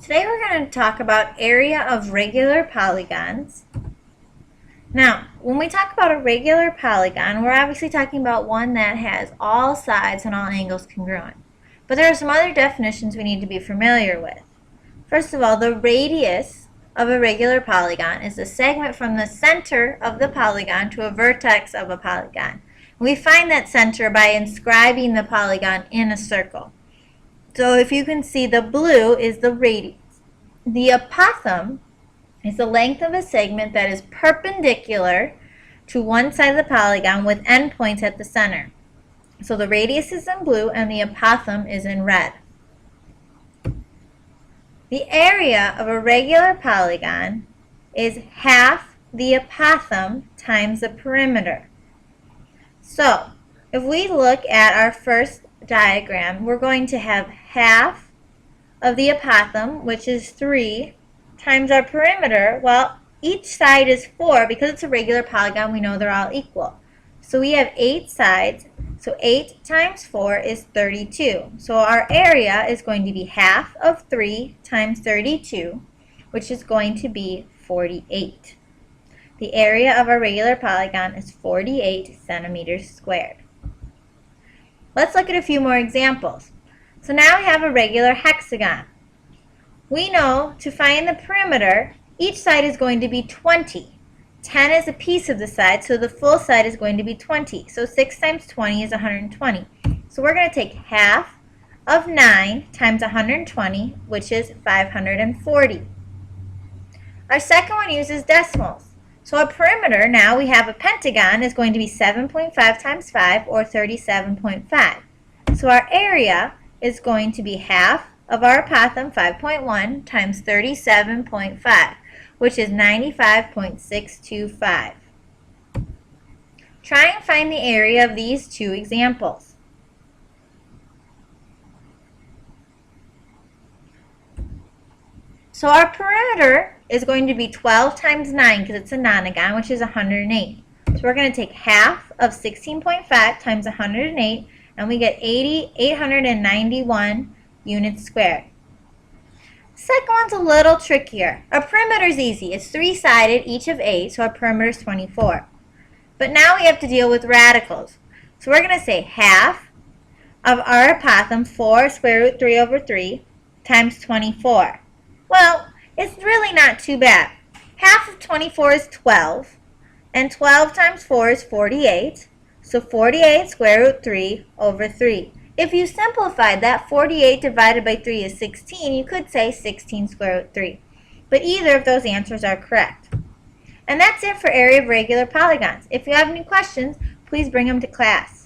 Today we're going to talk about area of regular polygons. Now, when we talk about a regular polygon, we're obviously talking about one that has all sides and all angles congruent. But there are some other definitions we need to be familiar with. First of all, the radius of a regular polygon is the segment from the center of the polygon to a vertex of a polygon. We find that center by inscribing the polygon in a circle. So if you can see, the blue is the radius. The apothem is the length of a segment that is perpendicular to one side of the polygon with endpoints at the center. So the radius is in blue and the apothem is in red. The area of a regular polygon is half the apothem times the perimeter. So if we look at our first diagram, we're going to have half of the apothem, which is 3, times our perimeter. Well, each side is 4. Because it's a regular polygon, we know they're all equal. So we have 8 sides, so 8 times 4 is 32. So our area is going to be half of 3 times 32, which is going to be 48. The area of our regular polygon is 48 centimeters squared. Let's look at a few more examples. So now we have a regular hexagon. We know to find the perimeter, each side is going to be 20. 10 is a piece of the side, so the full side is going to be 20. So 6 times 20 is 120. So we're going to take half of 9 times 120, which is 540. Our second one uses decimals. So our perimeter, now we have a pentagon, is going to be 7.5 times 5, or 37.5. So our area is going to be half of our apothem, 5.1, times 37.5, which is 95.625. Try and find the area of these two examples. So our perimeter is going to be 12 times 9, because it's a nonagon, which is 108. So we're going to take half of 16.5 times 108, and we get 891 units squared. Second one's a little trickier. Our perimeter is easy. It's 3-sided, each of 8, so our perimeter is 24. But now we have to deal with radicals. So we're going to say half of our apothem, 4 square root 3 over 3, times 24. Well, it's really not too bad. Half of 24 is 12, and 12 times 4 is 48. So 48 square root 3 over 3. If you simplified that, 48 divided by 3 is 16. You could say 16 square root 3. But either of those answers are correct. And that's it for area of regular polygons. If you have any questions, please bring them to class.